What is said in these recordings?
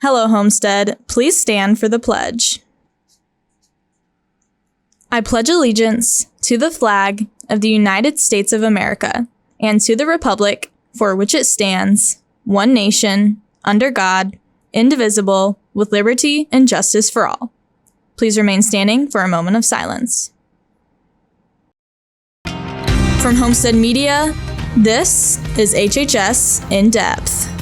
Hello, Homestead. Please stand for the pledge. I pledge allegiance to the flag of the United States of America and to the republic for which it stands, one nation, under God, indivisible, with liberty and justice for all. Please remain standing for a moment of silence. From Homestead Media, this is HHS In Depth.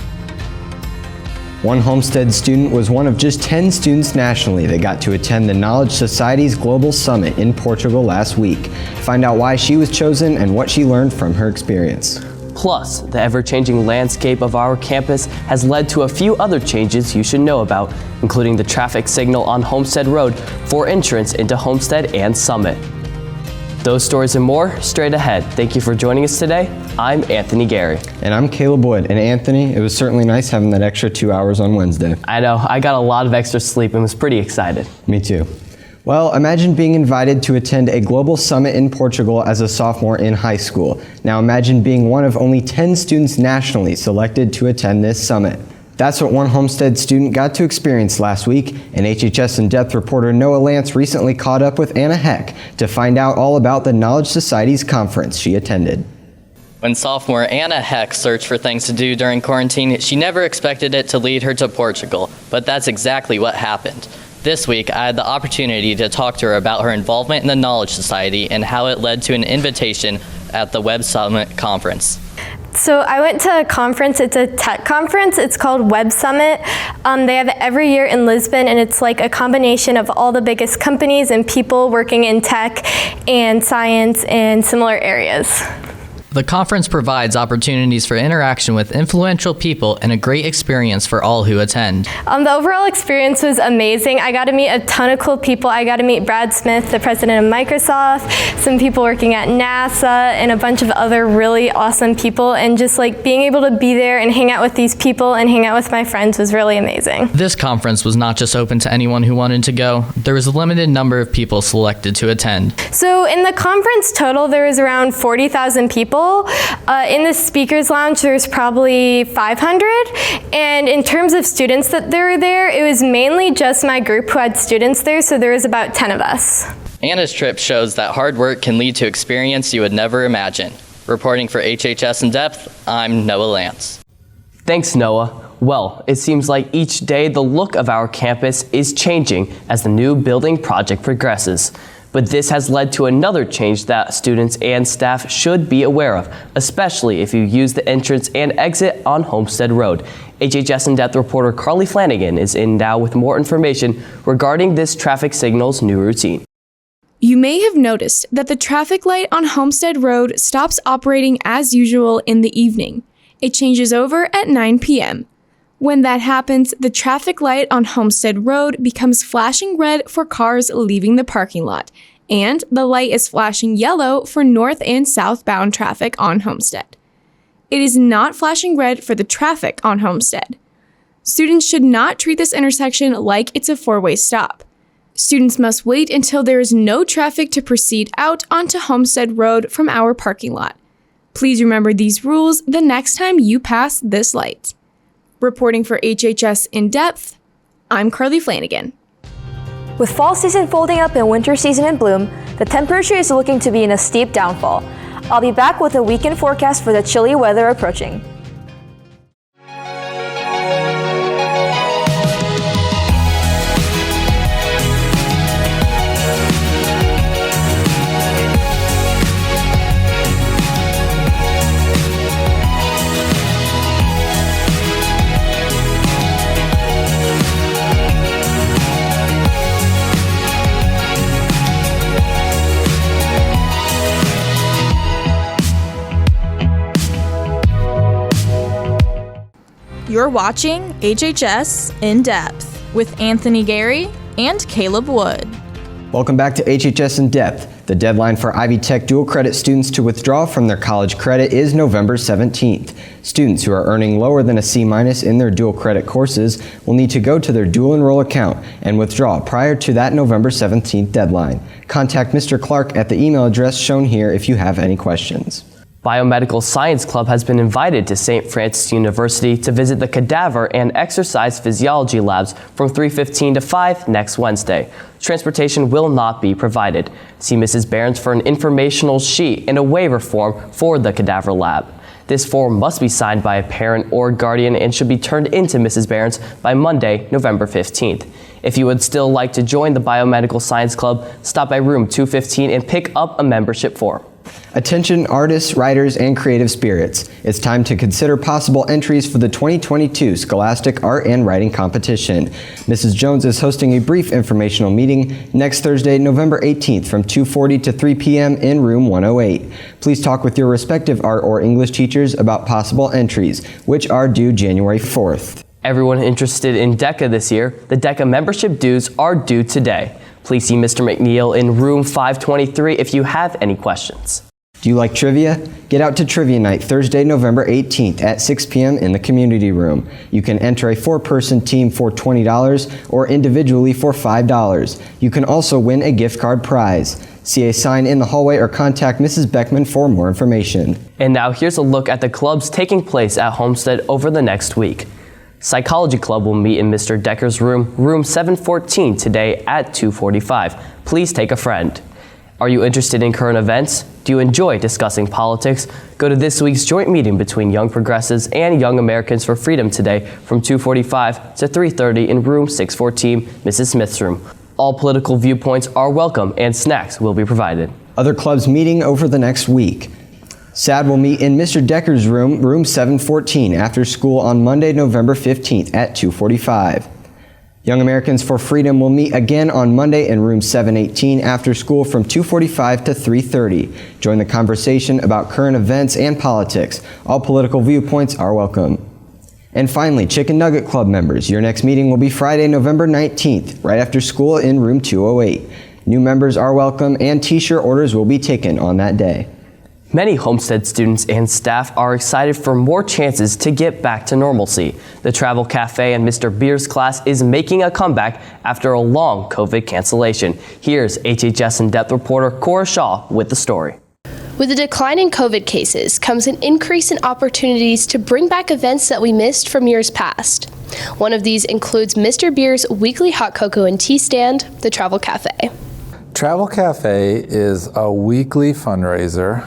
One Homestead student was one of just 10 students nationally that got to attend the Knowledge Society's Global Summit in Portugal last week. Find out why she was chosen and what she learned from her experience. Plus, the ever-changing landscape of our campus has led to a few other changes you should know about, including the traffic signal on Homestead Road for entrance into Homestead and Summit. Those stories and more straight ahead. Thank you for joining us today. I'm Anthony Gary. And I'm Caleb Wood. And Anthony, it was certainly nice having that extra 2 hours on Wednesday. I know, I got a lot of extra sleep and was pretty excited. Me too. Well, imagine being invited to attend a global summit in Portugal as a sophomore in high school. Now imagine being one of only 10 students nationally selected to attend this summit. That's what one Homestead student got to experience last week, and HHS In Depth reporter Noah Lance recently caught up with Anna Heck to find out all about the Knowledge Society's conference she attended. When sophomore Anna Heck searched for things to do during quarantine, she never expected it to lead her to Portugal, but that's exactly what happened. This week, I had the opportunity to talk to her about her involvement in the Knowledge Society and how it led to an invitation at the Web Summit conference. So I went to a conference, it's a tech conference, it's called Web Summit. They have it every year in Lisbon, and it's like a combination of all the biggest companies and people working in tech and science and similar areas. The conference provides opportunities for interaction with influential people and a great experience for all who attend. The overall experience was amazing. I got to meet a ton of cool people. I got to meet Brad Smith, the president of Microsoft, some people working at NASA, and a bunch of other really awesome people. And just like being able to be there and hang out with these people and hang out with my friends was really amazing. This conference was not just open to anyone who wanted to go. There was a limited number of people selected to attend. So in the conference total, there was around 40,000 people. In the speakers lounge, there's probably 500. And in terms of students that were there, it was mainly just my group who had students there, so there was about 10 of us. Anna's trip shows that hard work can lead to experience you would never imagine. Reporting for HHS In Depth, I'm Noah Lance. Thanks, Noah. Well, it seems like each day the look of our campus is changing as the new building project progresses. But this has led to another change that students and staff should be aware of, especially if you use the entrance and exit on Homestead Road. HHS In Depth reporter Carly Flanagan is in now with more information regarding this traffic signal's new routine. You may have noticed that the traffic light on Homestead Road stops operating as usual in the evening. It changes over at 9 p.m. When that happens, the traffic light on Homestead Road becomes flashing red for cars leaving the parking lot, and the light is flashing yellow for north and southbound traffic on Homestead. It is not flashing red for the traffic on Homestead. Students should not treat this intersection like it's a four-way stop. Students must wait until there is no traffic to proceed out onto Homestead Road from our parking lot. Please remember these rules the next time you pass this light. Reporting for HHS In Depth, I'm Carly Flanagan. With fall season folding up and winter season in bloom, the temperature is looking to be in a steep downfall. I'll be back with a weekend forecast for the chilly weather approaching. You're watching HHS In Depth with Anthony Gary and Caleb Wood. Welcome back to HHS In Depth. The deadline for Ivy Tech dual credit students to withdraw from their college credit is November 17th. Students who are earning lower than a C- in their dual credit courses will need to go to their dual enroll account and withdraw prior to that November 17th deadline. Contact Mr. Clark at the email address shown here if you have any questions. Biomedical Science Club has been invited to St. Francis University to visit the cadaver and exercise physiology labs from 3:15 to 5 next Wednesday. Transportation will not be provided. See Mrs. Behrens for an informational sheet and a waiver form for the cadaver lab. This form must be signed by a parent or guardian and should be turned into Mrs. Behrens by Monday, November 15th. If you would still like to join the Biomedical Science Club, stop by room 215 and pick up a membership form. Attention artists, writers, and creative spirits. It's time to consider possible entries for the 2022 Scholastic Art and Writing Competition. Mrs. Jones is hosting a brief informational meeting next Thursday, November 18th from 2:40 to 3 p.m. in room 108. Please talk with your respective art or English teachers about possible entries, which are due January 4th. Everyone interested in DECA this year, the DECA membership dues are due today. Please see Mr. McNeil in room 523 if you have any questions. Do you like trivia? Get out to Trivia Night Thursday, November 18th at 6 p.m. in the community room. You can enter a 4-person team for $20 or individually for $5. You can also win a gift card prize. See a sign in the hallway or contact Mrs. Beckman for more information. And now here's a look at the clubs taking place at Homestead over the next week. Psychology Club will meet in Mr. Decker's room, room 714 today at 2:45. Please take a friend. Are you interested in current events? Do you enjoy discussing politics? Go to this week's joint meeting between Young Progressives and Young Americans for Freedom today from 2:45 to 3:30 in room 614, Mrs. Smith's room. All political viewpoints are welcome and snacks will be provided. Other clubs meeting over the next week. SAD will meet in Mr. Decker's room, room 714, after school on Monday, November 15th at 2:45. Young Americans for Freedom will meet again on Monday in room 718 after school from 2:45 to 3:30. Join the conversation about current events and politics. All political viewpoints are welcome. And finally, Chicken Nugget Club members, your next meeting will be Friday, November 19th, right after school in room 208. New members are welcome and t-shirt orders will be taken on that day. Many Homestead students and staff are excited for more chances to get back to normalcy. The Travel Cafe and Mr. Beer's class is making a comeback after a long COVID cancellation. Here's HHS In-Depth reporter Cora Shaw with the story. With a decline in COVID cases comes an increase in opportunities to bring back events that we missed from years past. One of these includes Mr. Beer's weekly hot cocoa and tea stand, the Travel Cafe. Travel Cafe is a weekly fundraiser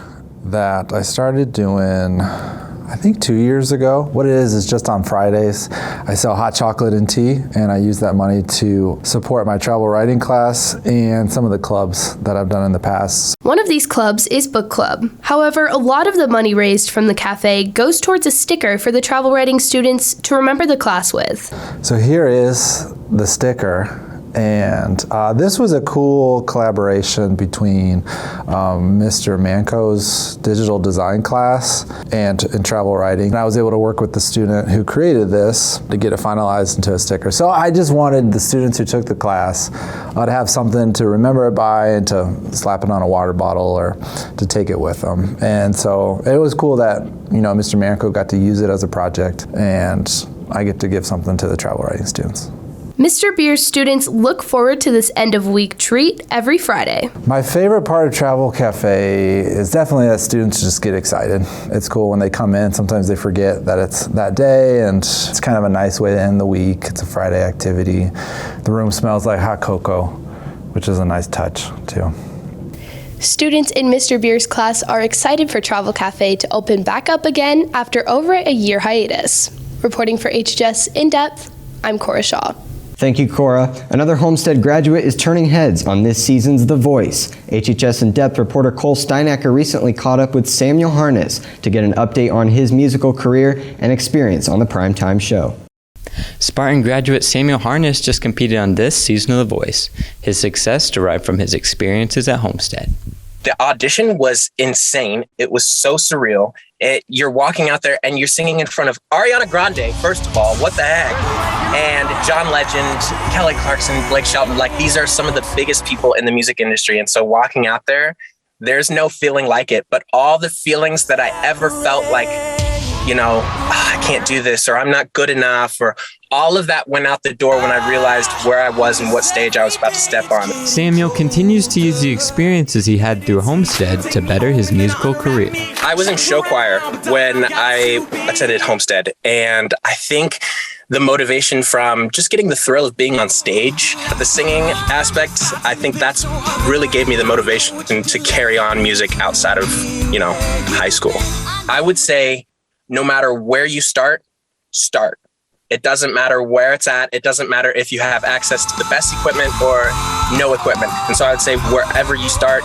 that I started doing, I think 2 years ago. What it is just on Fridays, I sell hot chocolate and tea, and I use that money to support my travel writing class and some of the clubs that I've done in the past. One of these clubs is Book Club. However, a lot of the money raised from the cafe goes towards a sticker for the travel writing students to remember the class with. So here is the sticker. And this was a cool collaboration between Mr. Manco's digital design class and travel writing. And I was able to work with the student who created this to get it finalized into a sticker. So I just wanted the students who took the class to have something to remember it by and to slap it on a water bottle or to take it with them. And so it was cool that, you know, Mr. Manco got to use it as a project and I get to give something to the travel writing students. Mr. Beer's students look forward to this end-of-week treat every Friday. My favorite part of Travel Cafe is definitely that students just get excited. It's cool when they come in. Sometimes they forget that it's that day, and it's kind of a nice way to end the week. It's a Friday activity. The room smells like hot cocoa, which is a nice touch, too. Students in Mr. Beer's class are excited for Travel Cafe to open back up again after over a year hiatus. Reporting for HHS In-Depth, I'm Cora Shaw. Thank you, Cora. Another Homestead graduate is turning heads on this season's The Voice. HHS In-Depth reporter Cole Steinacker recently caught up with Samuel Harness to get an update on his musical career and experience on the primetime show. Spartan graduate Samuel Harness just competed on this season of The Voice. His success derived from his experiences at Homestead. The audition was insane. It was so surreal. You're walking out there and you're singing in front of Ariana Grande, first of all, what the heck? And John Legend, Kelly Clarkson, Blake Shelton, like these are some of the biggest people in the music industry. And so walking out there, there's no feeling like it, but all the feelings that I ever felt like I can't do this, or I'm not good enough, or all of that went out the door when I realized where I was and what stage I was about to step on. Samuel continues to use the experiences he had through Homestead to better his musical career. I was in show choir when I attended Homestead, and I think the motivation from just getting the thrill of being on stage, the singing aspect, I think that's really gave me the motivation to carry on music outside of, high school. I would say no matter where you start. It doesn't matter where it's at. It doesn't matter if you have access to the best equipment or no equipment. And so I would say wherever you start,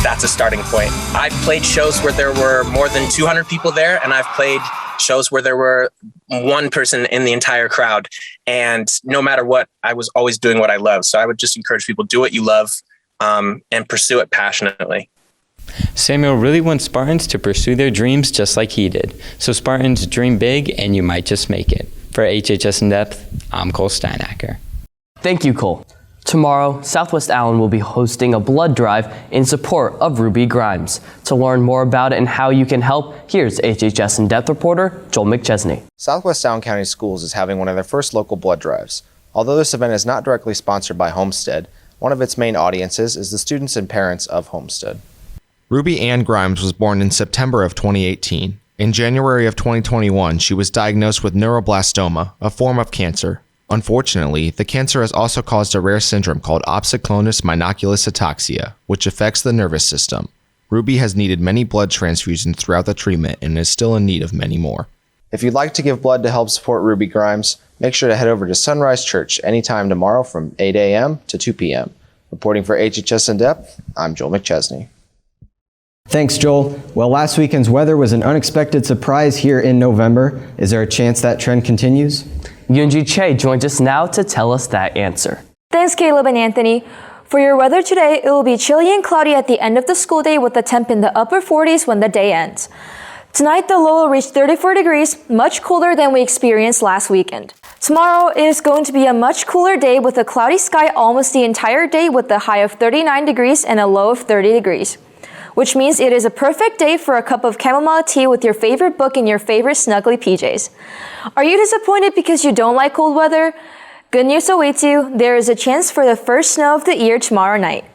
that's a starting point. I've played shows where there were more than 200 people there, and I've played shows where there were one person in the entire crowd. And no matter what, I was always doing what I love. So I would just encourage people, do what you love, and pursue it passionately. Samuel really wants Spartans to pursue their dreams just like he did. So Spartans, dream big and you might just make it. For HHS In Depth, I'm Cole Steinacker. Thank you, Cole. Tomorrow, Southwest Allen will be hosting a blood drive in support of Ruby Grimes. To learn more about it and how you can help, here's HHS In Depth reporter Joel McChesney. Southwest Allen County Schools is having one of their first local blood drives. Although this event is not directly sponsored by Homestead, one of its main audiences is the students and parents of Homestead. Ruby Ann Grimes was born in September of 2018. In January of 2021, she was diagnosed with neuroblastoma, a form of cancer. Unfortunately, the cancer has also caused a rare syndrome called opsoclonus monoculus ataxia, which affects the nervous system. Ruby has needed many blood transfusions throughout the treatment and is still in need of many more. If you'd like to give blood to help support Ruby Grimes, make sure to head over to Sunrise Church anytime tomorrow from 8 a.m. to 2 p.m. Reporting for HHS In Depth, I'm Joel McChesney. Thanks, Joel. Well, last weekend's weather was an unexpected surprise here in November. Is there a chance that trend continues? Yunji Che joins us now to tell us that answer. Thanks, Caleb and Anthony. For your weather today, it will be chilly and cloudy at the end of the school day with the temp in the upper 40s when the day ends. Tonight, the low will reach 34 degrees, much cooler than we experienced last weekend. Tomorrow, it is going to be a much cooler day with a cloudy sky almost the entire day with a high of 39 degrees and a low of 30 degrees. Which means it is a perfect day for a cup of chamomile tea with your favorite book and your favorite snuggly PJs. Are you disappointed because you don't like cold weather? Good news awaits you. There is a chance for the first snow of the year tomorrow night.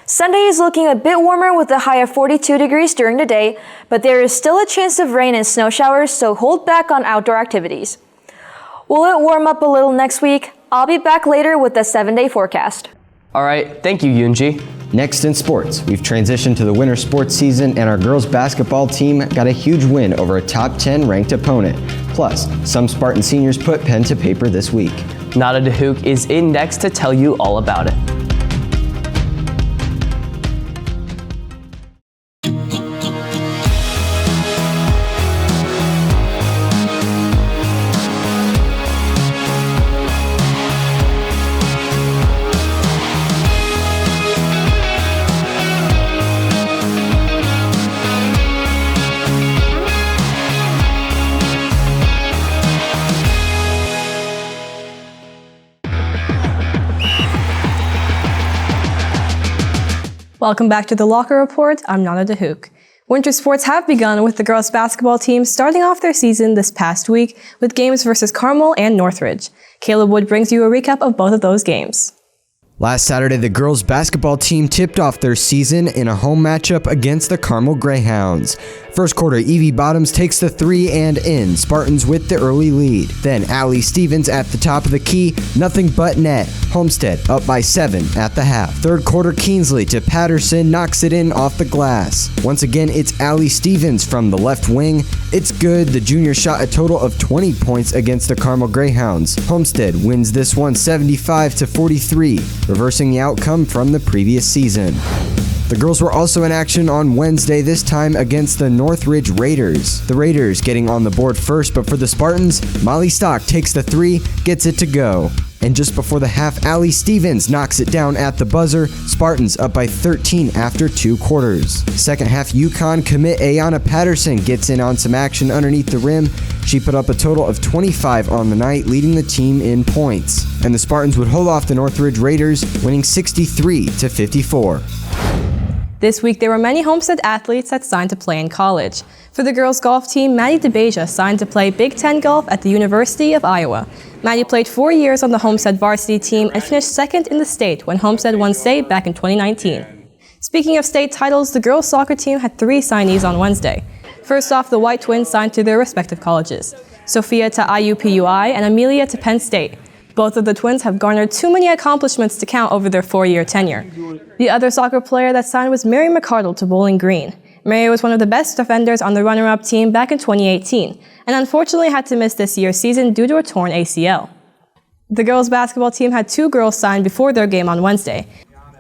Sunday is looking a bit warmer with a high of 42 degrees during the day, but there is still a chance of rain and snow showers, so hold back on outdoor activities. Will it warm up a little next week? I'll be back later with the 7-day forecast. All right, thank you, Yunji. Next in sports, we've transitioned to the winter sports season, and our girls basketball team got a huge win over a top 10 ranked opponent. Plus, some Spartan seniors put pen to paper this week. Nada DeHook is in next to tell you all about it. Welcome back to the Locker Report. I'm Nada DeHook. Winter sports have begun with the girls basketball team starting off their season this past week with games versus Carmel and Northridge. Caleb Wood brings you a recap of both of those games. Last Saturday, the girls basketball team tipped off their season in a home matchup against the Carmel Greyhounds. First quarter, Evie Bottoms takes the three and in, Spartans with the early lead. Then Allie Stevens at the top of the key, nothing but net. Homestead up by 7 at the half. Third quarter, Kingsley to Patterson knocks it in off the glass. Once again, it's Allie Stevens from the left wing. It's good. The junior shot a total of 20 points against the Carmel Greyhounds. Homestead wins this one 75-43, reversing the outcome from the previous season. The girls were also in action on Wednesday, this time against the Northridge Raiders. The Raiders getting on the board first, but for the Spartans, Molly Stock takes the three, gets it to go. And just before the half, Allie Stevens knocks it down at the buzzer. Spartans up by 13 after 2 quarters. Second half, UConn commit Ayanna Patterson gets in on some action underneath the rim. She put up a total of 25 on the night, leading the team in points. And the Spartans would hold off the Northridge Raiders, winning 63-54. This week, there were many Homestead athletes that signed to play in college. For the girls' golf team, Maddie DeBeja signed to play Big Ten golf at the University of Iowa. Maddie played 4 years on the Homestead varsity team and finished second in the state when Homestead won state back in 2019. Speaking of state titles, the girls' soccer team had 3 signees on Wednesday. First off, the White Twins signed to their respective colleges. Sophia to IUPUI and Amelia to Penn State. Both of the twins have garnered too many accomplishments to count over their 4-year tenure. The other soccer player that signed was Mary McCardle to Bowling Green. Mary was one of the best defenders on the runner-up team back in 2018, and unfortunately had to miss this year's season due to a torn ACL. The girls' basketball team had 2 girls sign before their game on Wednesday.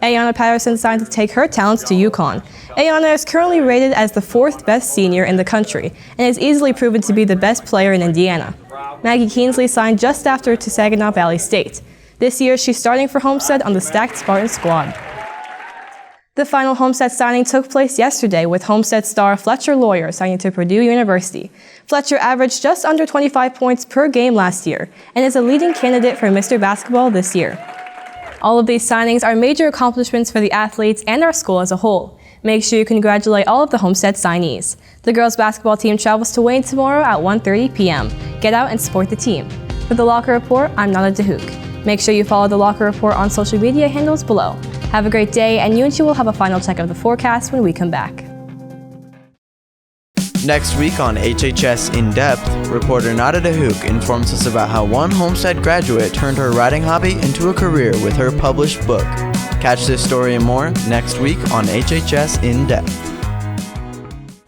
Ayanna Patterson signed to take her talents to UConn. Ayanna is currently rated as the 4th best senior in the country, and is easily proven to be the best player in Indiana. Maggie Keensley signed just after to Saginaw Valley State. This year, she's starting for Homestead on the stacked Spartan squad. The final Homestead signing took place yesterday with Homestead star Fletcher Lawyer signing to Purdue University. Fletcher averaged just under 25 points per game last year and is a leading candidate for Mr. Basketball this year. All of these signings are major accomplishments for the athletes and our school as a whole. Make sure you congratulate all of the Homestead signees. The girls' basketball team travels to Wayne tomorrow at 1:30 p.m. Get out and support the team. For The Locker Report, I'm Nana DeHook. Make sure you follow The Locker Report on social media handles below. Have a great day, and UNT will have a final check of the forecast when we come back. Next week on HHS In Depth, reporter Nada DeHook informs us about how one Homestead graduate turned her writing hobby into a career with her published book. Catch this story and more next week on HHS In Depth.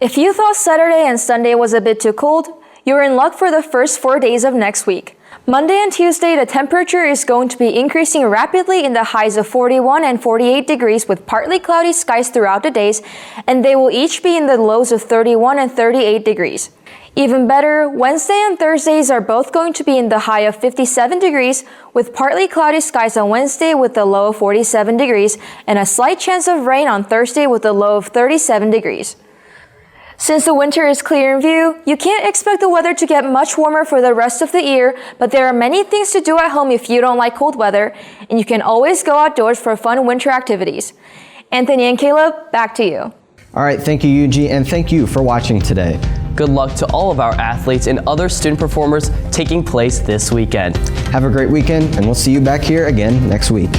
If you thought Saturday and Sunday was a bit too cold, you're in luck for the first 4 days of next week. Monday and Tuesday, the temperature is going to be increasing rapidly in the highs of 41 and 48 degrees with partly cloudy skies throughout the days, and they will each be in the lows of 31 and 38 degrees. Even better, Wednesday and Thursdays are both going to be in the high of 57 degrees with partly cloudy skies on Wednesday with a low of 47 degrees and a slight chance of rain on Thursday with a low of 37 degrees. Since the winter is clear in view, you can't expect the weather to get much warmer for the rest of the year, but there are many things to do at home if you don't like cold weather, and you can always go outdoors for fun winter activities. Anthony and Caleb, back to you. All right, thank you, Yuji, and thank you for watching today. Good luck to all of our athletes and other student performers taking place this weekend. Have a great weekend, and we'll see you back here again next week.